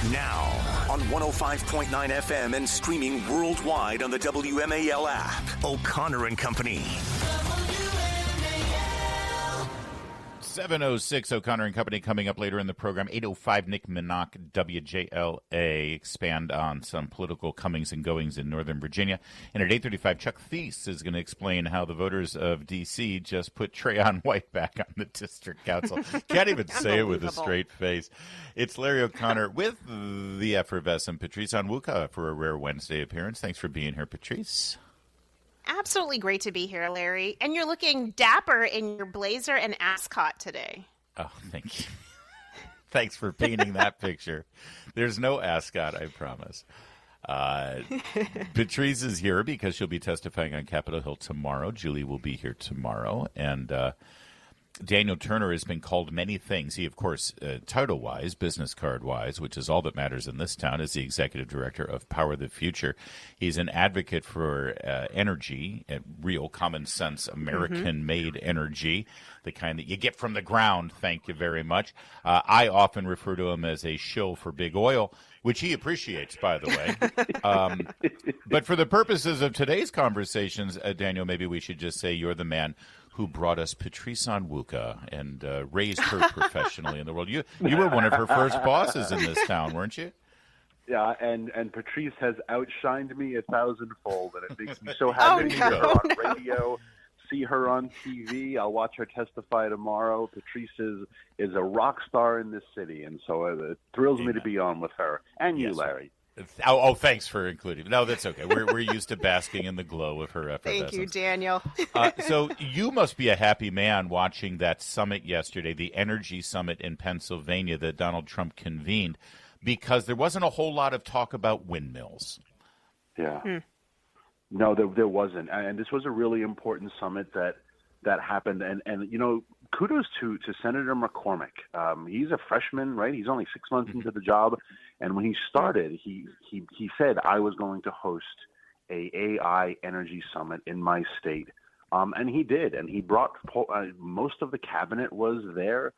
Now, on 105.9 FM and streaming worldwide on the WMAL app, O'Connor and Company. 7:06 O'Connor and Company coming up later in the program. 8:05 Nick Minnock, WJLA, expand on some political comings and goings in Northern Virginia. And at 8:35, Chuck Thies is going to explain how the voters of D.C. just put Trayon White back on the district council. Can't even say it with a straight face. It's Larry O'Connor with the effervescent Patrice Onwuka for a rare Wednesday appearance. Thanks for being here, Patrice. Absolutely great to be here, Larry. And you're looking dapper in your blazer and ascot today. Oh, thank you. Thanks for painting that picture. There's no ascot, I promise. Patrice is here because she'll be testifying on Capitol Hill tomorrow. Julie will be here tomorrow. And Daniel Turner has been called many things. He, of course, title-wise, business card-wise, which is all that matters in this town, is the executive director of Power the Future. He's an advocate for energy, real common-sense American-made energy, the kind that you get from the ground, thank you very much. I often refer to him as a shill for big oil, which he appreciates, by the way. But for the purposes of today's conversations, Daniel, maybe we should just say you're the man who brought us Patrice Onwuka and raised her professionally in the world. You were one of her first bosses in this town, weren't you? Yeah, and Patrice has outshined me 1,000-fold, and it makes me so happy to hear her on radio, see her on TV. I'll watch her testify tomorrow. Patrice is a rock star in this city, and so it thrills me to be on with her. And you, Larry. Oh, thanks for including. No, that's okay. We're used to basking in the glow of her effervescence. Thank you, Daniel. So you must be a happy man watching that summit yesterday, the energy summit in Pennsylvania that Donald Trump convened, because there wasn't a whole lot of talk about windmills. Yeah. No, there wasn't. And this was a really important summit that happened. And you know, kudos to Senator McCormick. He's a freshman, right? He's only 6 months into the job. And when he started, he said, I was going to host a AI energy summit in my state. And he did. And he brought most of the cabinet was there,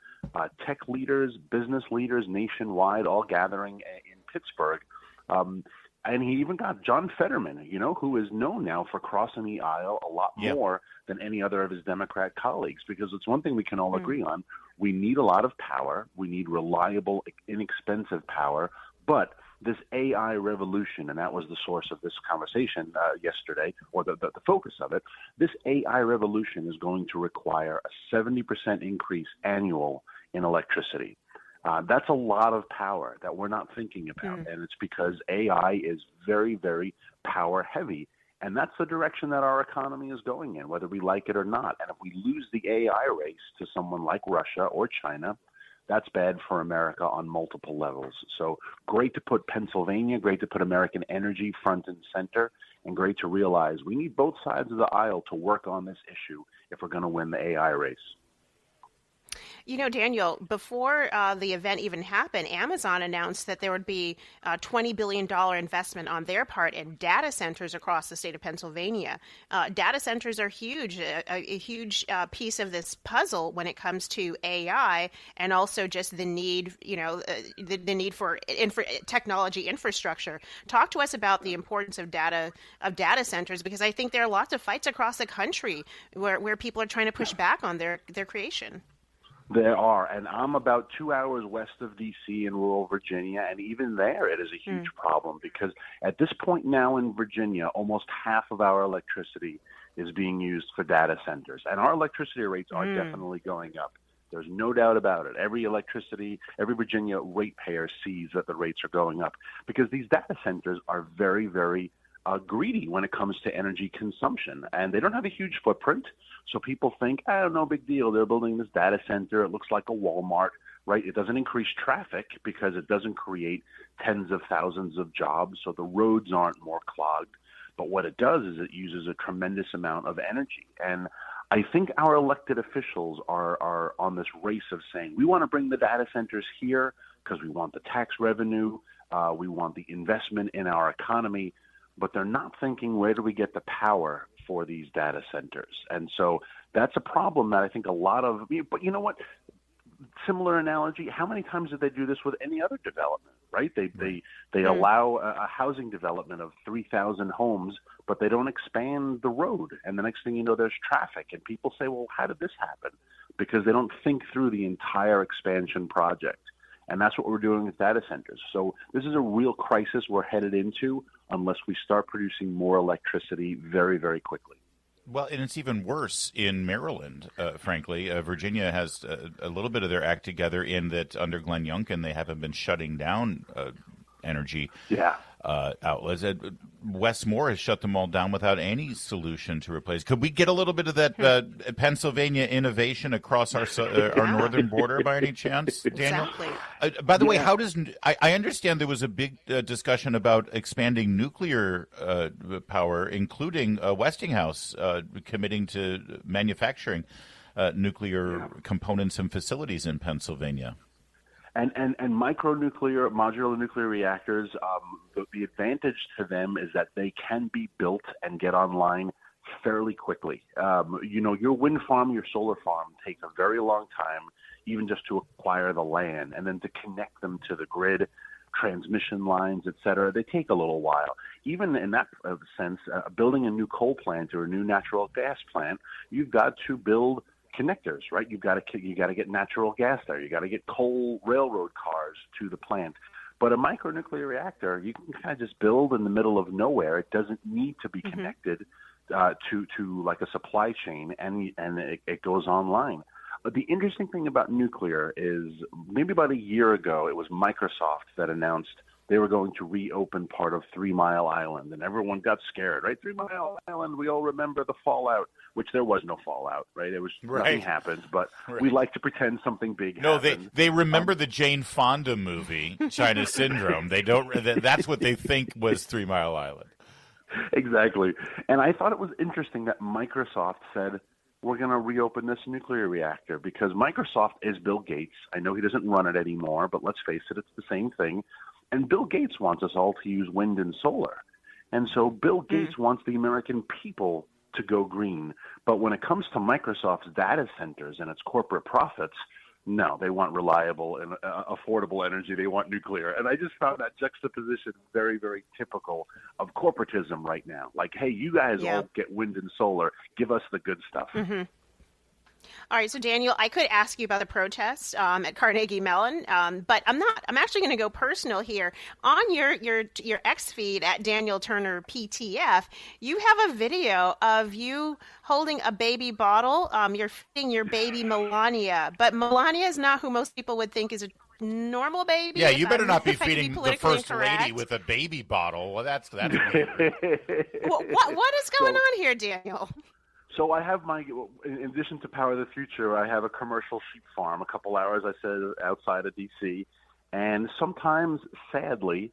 tech leaders, business leaders nationwide, all gathering in Pittsburgh. And he even got John Fetterman, you know, who is known now for crossing the aisle a lot more than any other of his Democrat colleagues, because it's one thing we can all agree on. We need a lot of power. We need reliable, inexpensive power. But this AI revolution, and that was the source of this conversation yesterday, or the focus of it, this AI revolution is going to require a 70% increase annual in electricity. That's a lot of power that we're not thinking about, and it's because AI is very, very power heavy, and that's the direction that our economy is going in, whether we like it or not. And if we lose the AI race to someone like Russia or China, that's bad for America on multiple levels. So great to put Pennsylvania, great to put American energy front and center, and great to realize we need both sides of the aisle to work on this issue if we're going to win the AI race. You know, Daniel, before the event even happened, Amazon announced that there would be a $20 billion investment on their part in data centers across the state of Pennsylvania. Data centers are huge, a huge piece of this puzzle when it comes to AI, and also just the need, you know, the need for technology infrastructure. Talk to us about the importance of data centers, because I think there are lots of fights across the country where people are trying to push back on their creation. There are, and I'm about 2 hours west of D.C. in rural Virginia, and even there it is a huge problem, because at this point now in Virginia, almost half of our electricity is being used for data centers, and our electricity rates are definitely going up. There's no doubt about it. Every Virginia ratepayer sees that the rates are going up, because these data centers are very, very greedy when it comes to energy consumption, and they don't have a huge footprint. So people think, no big deal. They're building this data center. It looks like a Walmart, right? It doesn't increase traffic because it doesn't create tens of thousands of jobs, so the roads aren't more clogged. But what it does is it uses a tremendous amount of energy. And I think our elected officials are on this race of saying, we want to bring the data centers here because we want the tax revenue, we want the investment in our economy, but they're not thinking, where do we get the power for these data centers? And so that's a problem that I think a lot of, but you know what, similar analogy, how many times did they do this with any other development? right? They allow a housing development of 3,000 homes, but they don't expand the road. And the next thing you know, there's traffic. And people say, well, how did this happen? Because they don't think through the entire expansion project. And that's what we're doing with data centers. So this is a real crisis we're headed into unless we start producing more electricity very, very quickly. Well, and it's even worse in Maryland, frankly. Virginia has a little bit of their act together in that under Glenn Youngkin, they haven't been shutting down energy outlets. Wes Moore has shut them all down without any solution to replace. Could we get a little bit of that Pennsylvania innovation across our northern border by any chance, Daniel? Exactly. By the way, how does I understand there was a big discussion about expanding nuclear power, including Westinghouse committing to manufacturing nuclear components and facilities in Pennsylvania. And micronuclear, modular nuclear reactors, the advantage to them is that they can be built and get online fairly quickly. Your wind farm, your solar farm takes a very long time, even just to acquire the land and then to connect them to the grid, transmission lines, et cetera. They take a little while. Even in that sense, building a new coal plant or a new natural gas plant, you've got to build connectors, right? You got to get natural gas there. You got to get coal railroad cars to the plant. But a micronuclear reactor, you can kind of just build in the middle of nowhere. It doesn't need to be connected to like a supply chain, and it goes online. But the interesting thing about nuclear is maybe about a year ago, it was Microsoft that announced they were going to reopen part of 3 Mile Island, and everyone got scared, right? 3 Mile Island, we all remember the fallout, which there was no fallout, right? It was nothing happened, but we like to pretend something big happened. No, they remember the Jane Fonda movie, China Syndrome. They don't. That's what they think was 3 Mile Island. Exactly. And I thought it was interesting that Microsoft said, we're going to reopen this nuclear reactor, because Microsoft is Bill Gates. I know he doesn't run it anymore, but let's face it, it's the same thing. And Bill Gates wants us all to use wind and solar. And so Bill Gates wants the American people to go green. But when it comes to Microsoft's data centers and its corporate profits, no, they want reliable and affordable energy. They want nuclear. And I just found that juxtaposition very, very typical of corporatism right now. Like, hey, you guys all get wind and solar. Give us the good stuff. Mm-hmm. All right, so Daniel, I could ask you about the protest at Carnegie Mellon, but I'm not. I'm actually going to go personal here. On your X feed at Daniel Turner PTF, you have a video of you holding a baby bottle. You're feeding your baby Melania, but Melania is not who most people would think is a normal baby. Yeah, you better not be feeding the first lady with a baby bottle. Well, that's weird. What is going on here, Daniel? So I have in addition to Power of the Future, I have a commercial sheep farm, a couple hours, I said, outside of D.C. And sometimes, sadly,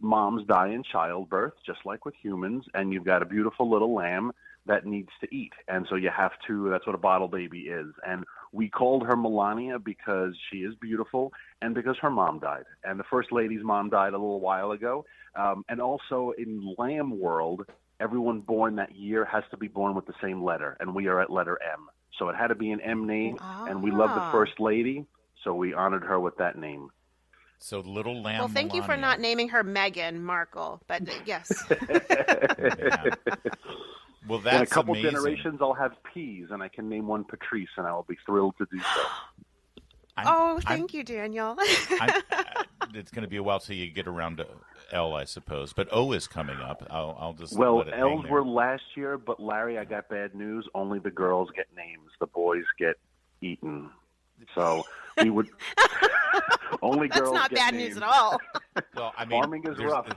moms die in childbirth, just like with humans, and you've got a beautiful little lamb that needs to eat. And so you have to, that's what a bottle baby is. And we called her Melania because she is beautiful and because her mom died. And the First Lady's mom died a little while ago. And also in lamb world, everyone born that year has to be born with the same letter, and we are at letter M. So it had to be an M name, and we love the First Lady, so we honored her with that name. So little lamb. Well, thank you for not naming her Meghan Markle, but yes. Well, that's in a couple amazing. Generations, I'll have P's, and I can name one Patrice, and I will be thrilled to do so. Thank you, Daniel. It's going to be a while till you get around to L, I suppose. But O is coming up. I'll just let it L's hang were last year, but Larry, I got bad news. Only the girls get names. The boys get eaten. So we would only girls. That's not get bad names. news at all. Well, I mean, farming is rough.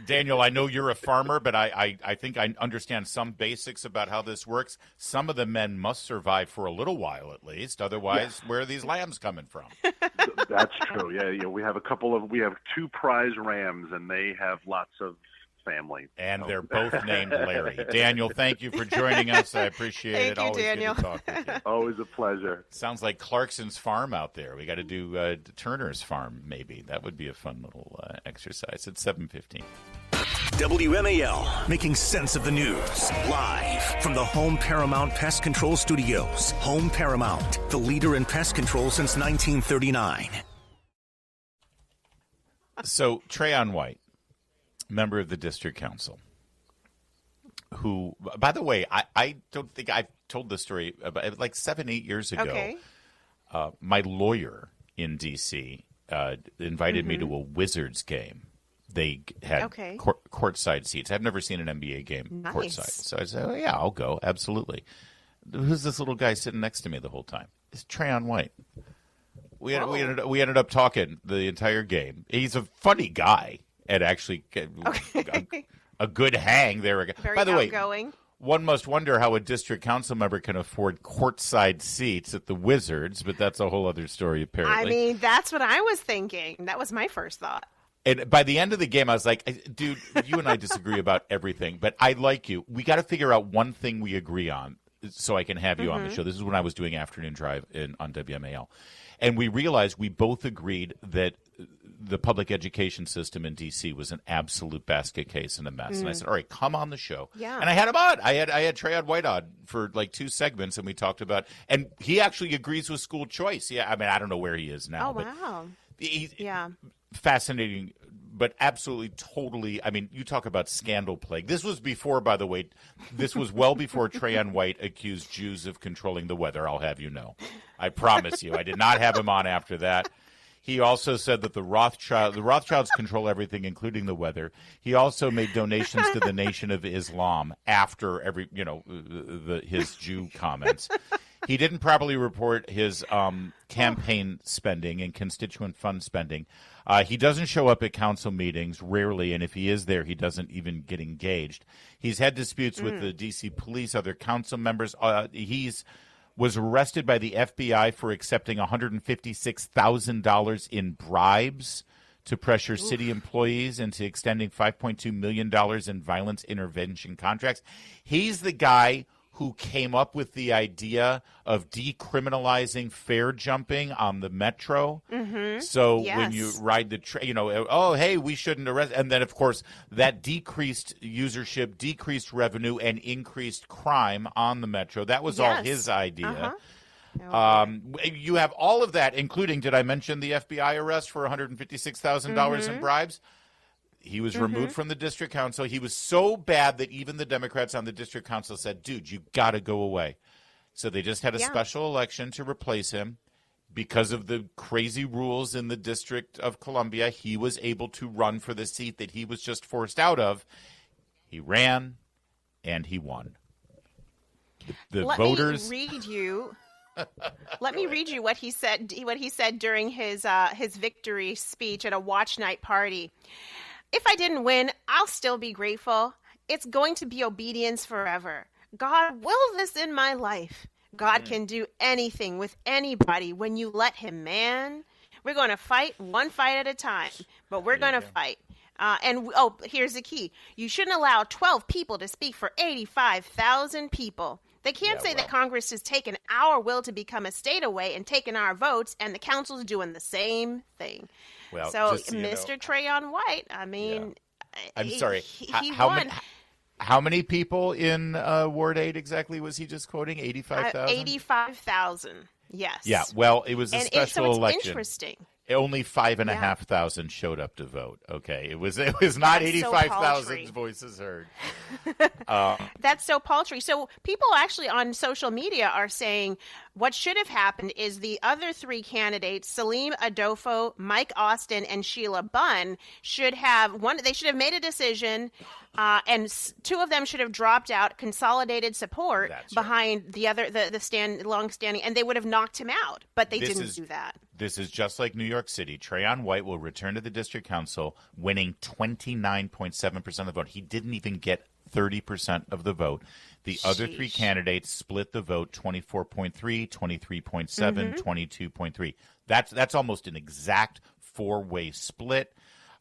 Daniel, I know you're a farmer, but I think I understand some basics about how this works. Some of the men must survive for a little while at least. Otherwise, where are these lambs coming from? That's true. Yeah. We have 2 prize rams, and they have lots of family. And they're both named Larry. Daniel, thank you for joining us. I appreciate it. Thank you, Daniel. Good to talk with you. Always a pleasure. Sounds like Clarkson's farm out there. We got to do Turner's farm, maybe. That would be a fun little exercise. It's 7:15. WMAL, making sense of the news. Live from the Home Paramount Pest Control Studios. Home Paramount, the leader in pest control since 1939. So Trayon White, member of the district council, who, by the way, I don't think I've told this story about like 7-8 years ago. Okay. My lawyer in D.C. Invited me to a Wizards game. They had courtside seats. I've never seen an NBA game courtside. So I said, oh, yeah, I'll go. Absolutely. Who's this little guy sitting next to me the whole time? It's Trayon White. We ended up talking the entire game. He's a funny guy and actually a good hang there. Very By the outgoing. way, one must wonder how a district council member can afford courtside seats at the Wizards, but that's a whole other story, apparently. I mean, that's what I was thinking. That was my first thought. And by the end of the game, I was like, dude, you and I disagree about everything, but I like you. We got to figure out one thing we agree on so I can have you on the show. This is when I was doing Afternoon Drive on WMAL. And we realized we both agreed that the public education system in D.C. was an absolute basket case and a mess. And I said, all right, come on the show. Yeah. And I had him on. I had Trayon White on for like 2 segments, and we talked about – and he actually agrees with school choice. Yeah, I mean, I don't know where he is now. Oh, wow. Yeah. Fascinating, but absolutely, totally. I mean, you talk about scandal plague. This was before, by the way, this was well before Trayon White accused Jews of controlling the weather, I'll have you know. I promise you. I did not have him on after that. He also said that the Rothschilds control everything, including the weather. He also made donations to the Nation of Islam after every, his Jew comments. He didn't properly report his campaign spending and constituent fund spending. He doesn't show up at council meetings, rarely, and if he is there, he doesn't even get engaged. He's had disputes with the D.C. police, other council members. Was arrested by the FBI for accepting $156,000 in bribes to pressure city employees into extending $5.2 million in violence intervention contracts. He's the guy who came up with the idea of decriminalizing fare jumping on the metro. So when you ride the train, we shouldn't arrest. And then, of course, that decreased usership, decreased revenue, and increased crime on the metro. That was all his idea. You have all of that, including, did I mention the FBI arrest for $156,000 in bribes? He was removed from the district council. He was so bad that even the Democrats on the district council said, dude, you got to go away. So they just had a special election to replace him. Because of the crazy rules in the District of Columbia, he was able to run for the seat that he was just forced out of. He ran, and he won. The voters. Let me read you what he said. What he said during his victory speech at a watch night party. If I didn't win, I'll still be grateful. It's going to be obedience forever. God will this in my life. God can do anything with anybody when you let him, man. We're going to fight one fight at a time, but we're going to fight. Here's the key. You shouldn't allow 12 people to speak for 85,000 people. They can't say that Congress has taken our will to become a state away and taken our votes, and the council's doing the same thing. Well, so, Mr. Trayon White, I mean, I'm sorry. He won. How many people in Ward 8 exactly was he just quoting? 85,000? 85,000, yes. Yeah, well, it was a special election. Interesting. Only 5,500 showed up to vote. Okay, it was not 85,000 voices heard. That's so paltry. So people actually on social media are saying what should have happened is the other 3 candidates, Salim Adolfo, Mike Austin, and Sheila Bunn, should have made a decision, and 2 of them should have dropped out, consolidated support behind the other, the long-standing, and they would have knocked him out. But they didn't do that. This is just like New York City. Trayon White will return to the district council, winning 29.7% of the vote. He didn't even get 30% of the vote. The other 3 candidates split the vote 24.3, 23.7, 22.3. That's almost an exact 4-way split.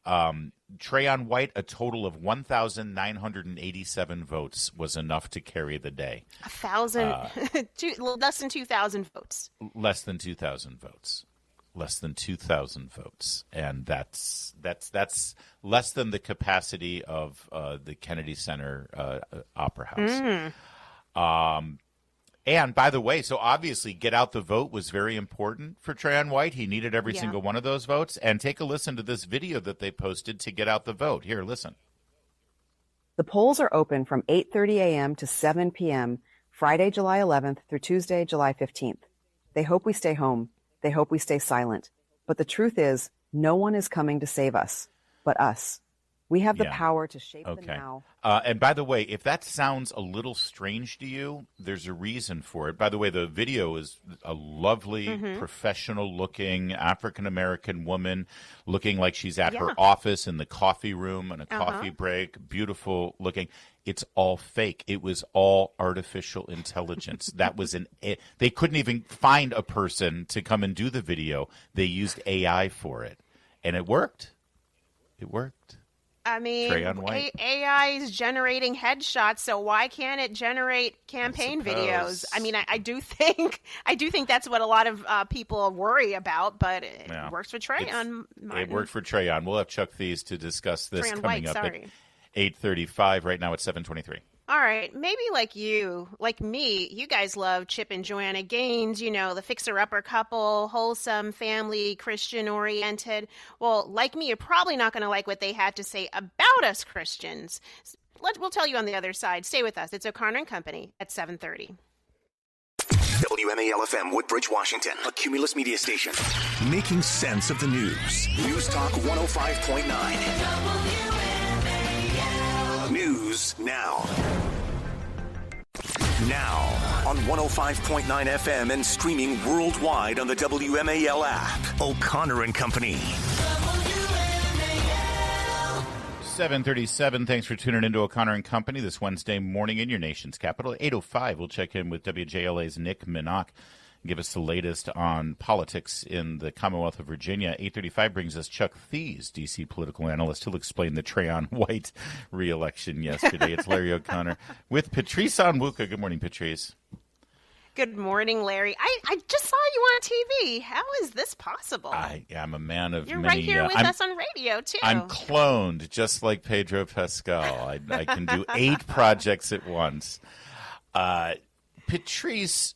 Trayon White, a total of 1,987 votes was enough to carry the day. 1,000, less than 2,000 votes. Less than 2,000 votes. Less than 2,000 votes, and that's less than the capacity of the Kennedy Center Opera House. And by the way, so obviously Get Out the Vote was very important for Trayon White. He needed every single one of those votes. And take a listen to this video that they posted to Get Out the Vote. Here, listen. The polls are open from 8:30 a.m. to 7 p.m. Friday, July 11th through Tuesday, July 15th. They hope we stay home. They hope we stay silent. But the truth is, no one is coming to save us but us. We have the power to shape the now. And by the way, if that sounds a little strange to you, there's a reason for it. By the way, the video is a lovely, professional-looking African-American woman looking like she's at her office in the coffee room on a coffee break. Beautiful looking. It's all fake. It was all artificial intelligence. They couldn't even find a person to come and do the video. They used AI for it. And it worked. It worked. I mean, AI is generating headshots, so why can't it generate campaign videos? I mean, I do think that's what a lot of people worry about, but it works for Trayon. It worked for Trayon. We'll have Chuck Thies to discuss this Trayon coming White, up at 8:35. Right now it's 7:23. All right, maybe like me, you guys love Chip and Joanna Gaines, the fixer-upper couple, wholesome, family, Christian-oriented. Well, like me, you're probably not going to like what they had to say about us Christians. We'll tell you on the other side. Stay with us. It's O'Connor and Company at 7:30. WMAL-FM, Woodbridge, Washington, a Cumulus media station. Making sense of the news. News Talk 105.9. News now. Now on 105.9 FM and streaming worldwide on the WMAL app. O'Connor and Company. 7:37. Thanks for tuning into O'Connor and Company this Wednesday morning in your nation's capital. 8:05. We'll check in with WJLA's Nick Minock. Give us the latest on politics in the Commonwealth of Virginia. 8:35 brings us Chuck Thies, D.C. political analyst. He'll explain the Trayon White re-election yesterday. It's Larry O'Connor with Patrice Onwuka. Good morning, Patrice. Good morning, Larry. I just saw you on TV. How is this possible? I am a man of You're many... right here with us on radio, too. I'm cloned, just like Pedro Pascal. I can do 8 projects at once. Patrice...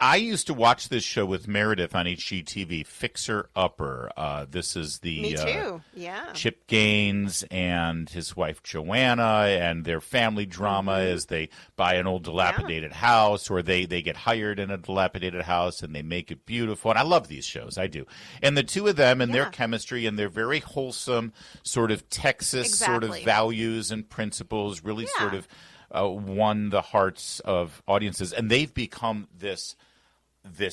I used to watch this show with Meredith on HGTV, Fixer Upper. This is the Me too. Yeah. Chip Gaines and his wife Joanna and their family drama as they buy an old dilapidated house, or they get hired in a dilapidated house and they make it beautiful. And I love these shows. I do. And the two of them and their chemistry and their very wholesome sort of Texas sort of values and principles really sort of won the hearts of audiences. And they've become this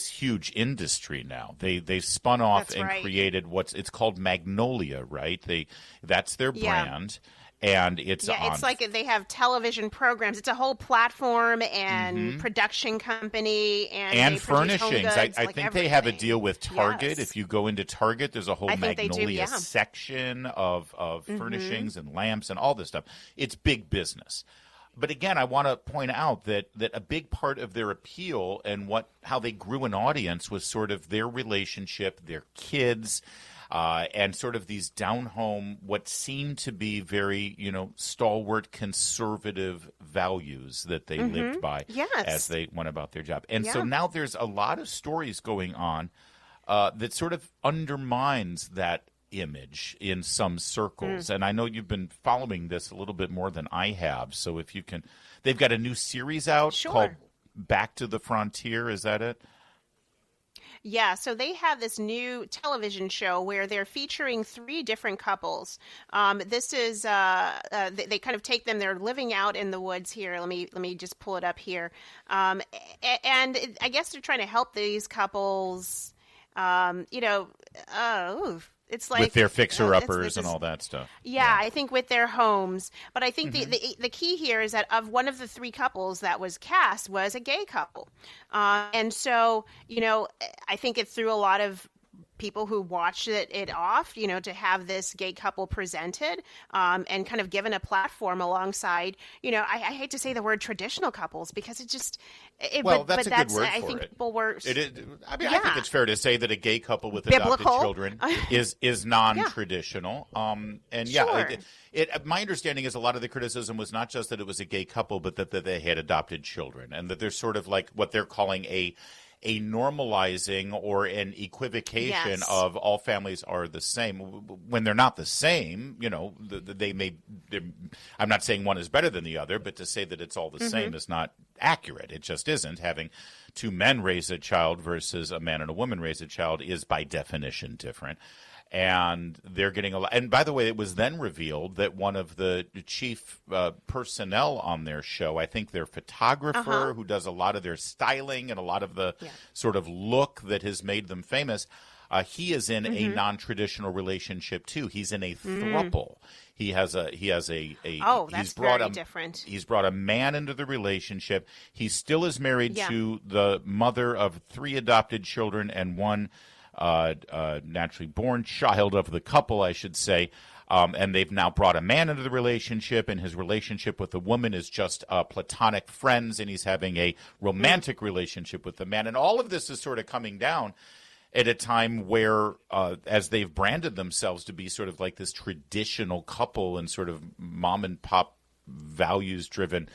huge industry now. They've spun off created it's called Magnolia, right? That's their brand, and it's it's like they have television programs. It's a whole platform and production company and furnishings. I think they have a deal with Target. If you go into Target, there's a whole Magnolia section of furnishings and lamps and all this stuff. It's big business. But again, I want to point out that a big part of their appeal and how they grew an audience was sort of their relationship, their kids, and sort of these down-home, what seemed to be very, stalwart conservative values that they lived by as they went about their job. And so now there's a lot of stories going on that sort of undermines that image in some circles. And I know you've been following this a little bit more than I have. So if you can, they've got a new series out called Back to the Frontier. Is that it? Yeah, so they have this new television show where they're featuring 3 different couples. This is they kind of take them. They're living out in the woods here. Let me just pull it up here. And I guess they're trying to help these couples. It's like with their fixer-uppers and all that stuff. Yeah, I think with their homes. But I think the key here is that of one of the 3 couples that was cast was a gay couple. And so, I think it threw a lot of people who watched it off, to have this gay couple presented and kind of given a platform alongside, I hate to say the word traditional couples because it just, that's a good word I for think it. People were. It is, I think it's fair to say that a gay couple with adopted children is non-traditional. Sure. My understanding is a lot of the criticism was not just that it was a gay couple, but that they had adopted children, and that there's sort of like what they're calling a normalizing or an equivocation of all families are the same when they're not the same. I'm not saying one is better than the other, but to say that it's all the same is not accurate. It just isn't. Having two men raise a child versus a man and a woman raise a child is by definition different. And they're getting a lot. And by the way, it was then revealed that one of the chief personnel on their show, I think their photographer who does a lot of their styling and a lot of the sort of look that has made them famous, he is in a non-traditional relationship too. He's in a throuple. He's very different. He's brought a man into the relationship. He still is married to the mother of 3 adopted children and one naturally born child of the couple, I should say. And they've now brought a man into the relationship, and his relationship with the woman is just platonic friends, and he's having a romantic relationship with the man. And all of this is sort of coming down at a time where, as they've branded themselves to be sort of like this traditional couple and sort of mom and pop values-driven,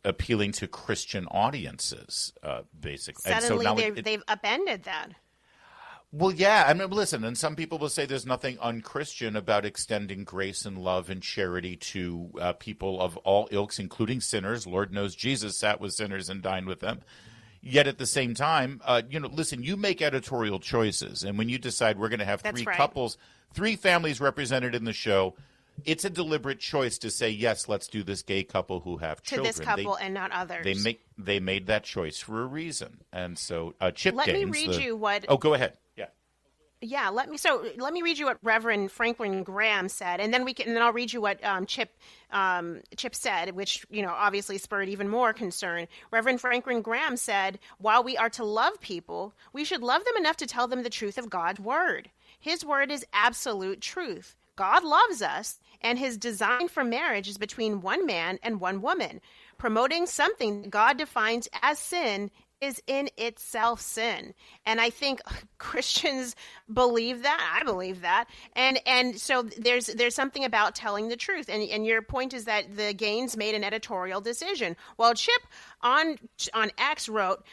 appealing to Christian audiences, basically. Suddenly, and so now they've upended that. Well, yeah. I mean, listen, and some people will say there's nothing unchristian about extending grace and love and charity to people of all ilks, including sinners. Lord knows Jesus sat with sinners and dined with them. Yet at the same time, listen, you make editorial choices. And when you decide we're going to have couples, 3 families represented in the show, it's a deliberate choice to say, yes, let's do this gay couple who have children. To this couple and not others. They made that choice for a reason. And so Chip Gaines. Let me read you what... Oh, go ahead. Yeah, let me read you what Reverend Franklin Graham said, and then I'll read you what Chip said, which obviously spurred even more concern. Reverend Franklin Graham said, "While we are to love people, we should love them enough to tell them the truth of God's word. His word is absolute truth. God loves us, and His design for marriage is between one man and one woman. Promoting something God defines as sin is in itself sin." And I think Christians believe that. I believe that. And so there's something about telling the truth. And your point is that the Gaines made an editorial decision. Well, Chip on X wrote,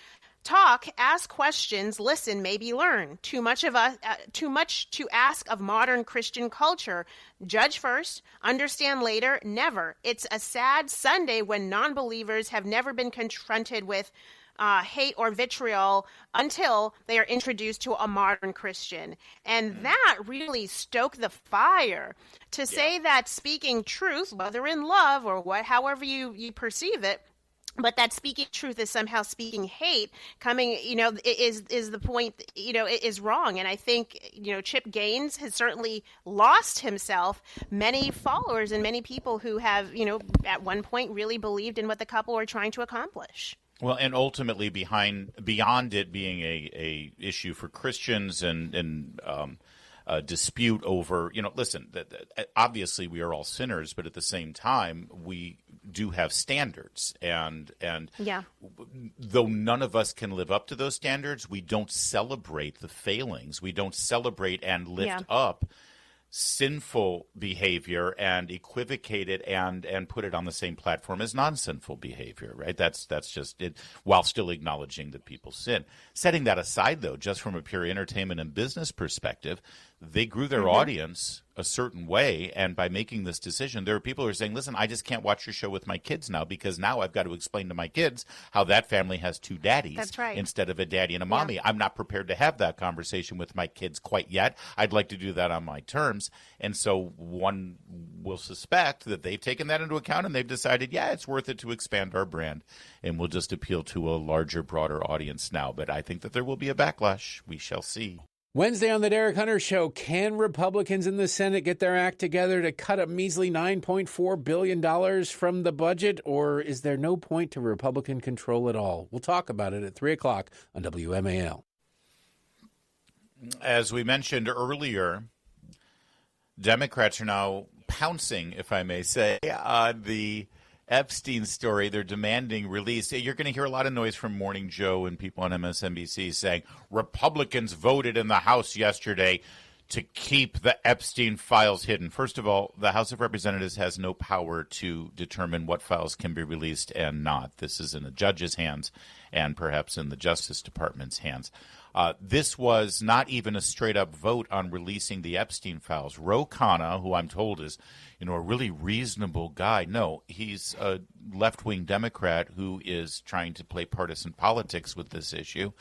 "Talk, ask questions, listen, maybe learn. Too much to ask of modern Christian culture. Judge first, understand later, never. It's a sad Sunday when non-believers have never been confronted with hate or vitriol until they are introduced to a modern Christian." And that really stoked the fire to say that speaking truth, whether in love or however you perceive it, but that speaking truth is somehow speaking hate coming, is the point, is wrong. And I think, Chip Gaines has certainly lost himself many followers and many people who have, at one point really believed in what the couple were trying to accomplish. Well, and ultimately beyond it being a issue for Christians and a dispute over, listen, obviously we are all sinners, but at the same time we do have standards, and though none of us can live up to those standards, we don't celebrate the failings. We don't celebrate and lift up sinful behavior and equivocate it and put it on the same platform as non-sinful behavior, right? That's just it, while still acknowledging that people sin. Setting that aside, though, just from a pure entertainment and business perspective, they grew their audience a certain way, and by making this decision, there are people who are saying, listen, I just can't watch your show with my kids now because now I've got to explain to my kids how that family has 2 daddies instead of a daddy and a mommy. Yeah. I'm not prepared to have that conversation with my kids quite yet. I'd like to do that on my terms. And so one will suspect that they've taken that into account and they've decided, it's worth it to expand our brand, and we'll just appeal to a larger, broader audience now. But I think that there will be a backlash. We shall see. Wednesday on the Derek Hunter Show, can Republicans in the Senate get their act together to cut a measly $9.4 billion from the budget, or is there no point to Republican control at all? We'll talk about it at 3 o'clock on WMAL. as we mentioned earlier, Democrats are now pouncing, if I may say, on the Epstein story. They're demanding release. You're going to hear a lot of noise from Morning Joe and people on MSNBC saying Republicans voted in the House yesterday to keep the Epstein files hidden. First of all, the House of Representatives has no power to determine what files can be released and not. This is in the judge's hands and perhaps in the Justice Department's hands. This was not even a straight-up vote on releasing the Epstein files. O'Connor, who I'm told is, a really reasonable guy. No, he's a left-wing Democrat who is trying to play partisan politics with this issue.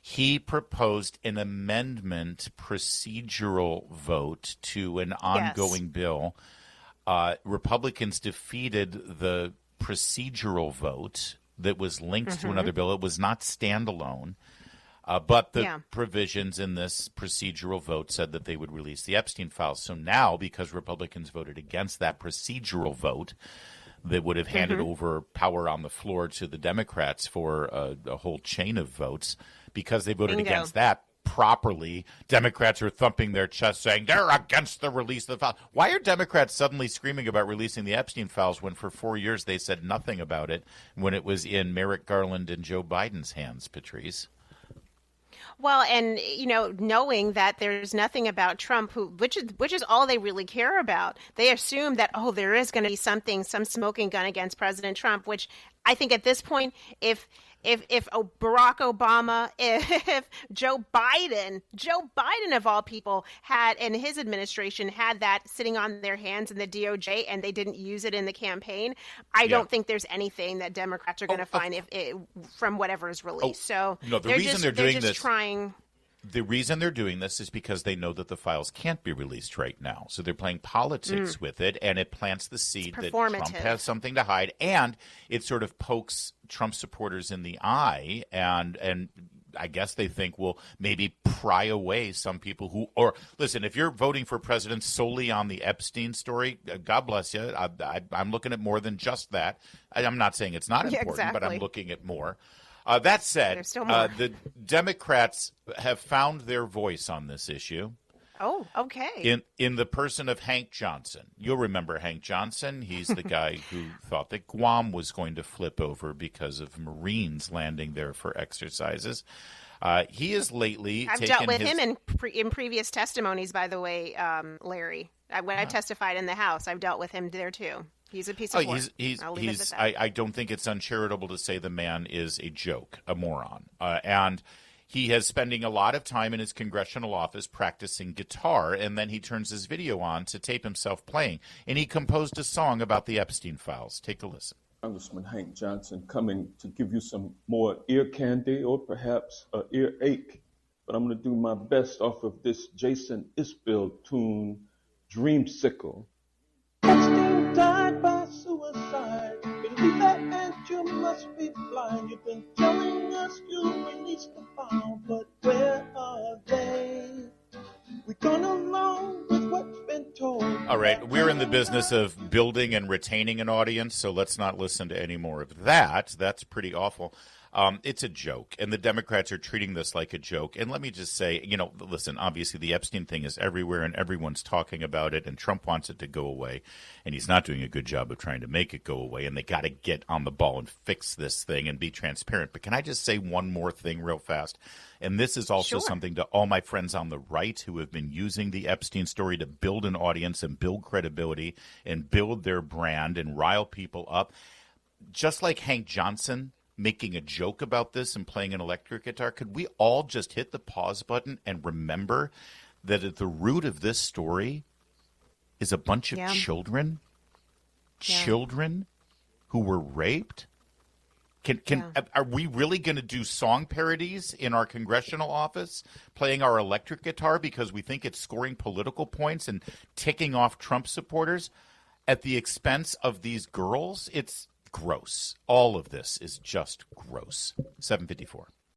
He proposed an amendment procedural vote to an ongoing bill. Republicans defeated the procedural vote that was linked to another bill. It was not standalone. But the provisions in this procedural vote said that they would release the Epstein files. So now, because Republicans voted against that procedural vote that would have handed over power on the floor to the Democrats for a whole chain of votes, because they voted against that properly, Democrats are thumping their chest saying they're against the release of the files. Why are Democrats suddenly screaming about releasing the Epstein files when for 4 years they said nothing about it when it was in Merrick Garland and Joe Biden's hands, Patrice? Well, and knowing that there's nothing about Trump, which is all they really care about, they assume that there is going to be some smoking gun against President Trump. Which I think at this point, if Barack Obama, if Joe Biden of all people had, and his administration had that sitting on their hands in the DOJ and they didn't use it in the campaign, I don't think there's anything that Democrats are going to find from whatever is released. The reason they're doing this is because they know that the files can't be released right now. So they're playing politics with it, and it plants the seed that Trump has something to hide, and it sort of pokes Trump supporters in the eye, and I guess they think, well, maybe pry away some people who – or listen, if you're voting for president solely on the Epstein story, God bless you. I'm looking at more than just that. I'm not saying it's not important, but I'm looking at more. That said, the Democrats have found their voice on this issue. Oh, okay. In the person of Hank Johnson. You'll remember Hank Johnson. He's the guy who thought that Guam was going to flip over because of Marines landing there for exercises. He has lately I've dealt with him in previous testimonies, by the way, Larry. When I testified in the House, I've dealt with him there, too. He's a piece of work. I don't think it's uncharitable to say the man is a joke, a moron. And he is spending a lot of time in his congressional office practicing guitar, and then he turns his video on to tape himself playing. And he composed a song about the Epstein files. Take a listen. Congressman Hank Johnson coming to give you some more ear candy or perhaps an ear ache. But I'm going to do my best off of this Jason Isbell tune, Dreamsicle. Epstein died by suicide. Believe that, and you must be blind. You've been telling us you released the file, but where are they? We've gone along with what's been told. All right, we're in the business of building and retaining an audience, so let's not listen to any more of that. That's pretty awful. It's a joke, and the Democrats are treating this like a joke. And let me just say, listen, obviously the Epstein thing is everywhere, and everyone's talking about it, and Trump wants it to go away, and he's not doing a good job of trying to make it go away, and they got to get on the ball and fix this thing and be transparent. But can I just say one more thing real fast? And this is also something to all my friends on the right who have been using the Epstein story to build an audience and build credibility and build their brand and rile people up. Just like Hank Johnson making a joke about this and playing an electric guitar, could we all just hit the pause button and remember that at the root of this story is a bunch of children who were raped? Are we really going to do song parodies in our congressional office, playing our electric guitar because we think it's scoring political points and ticking off Trump supporters at the expense of these girls? It's gross. All of this is just gross. 7:54.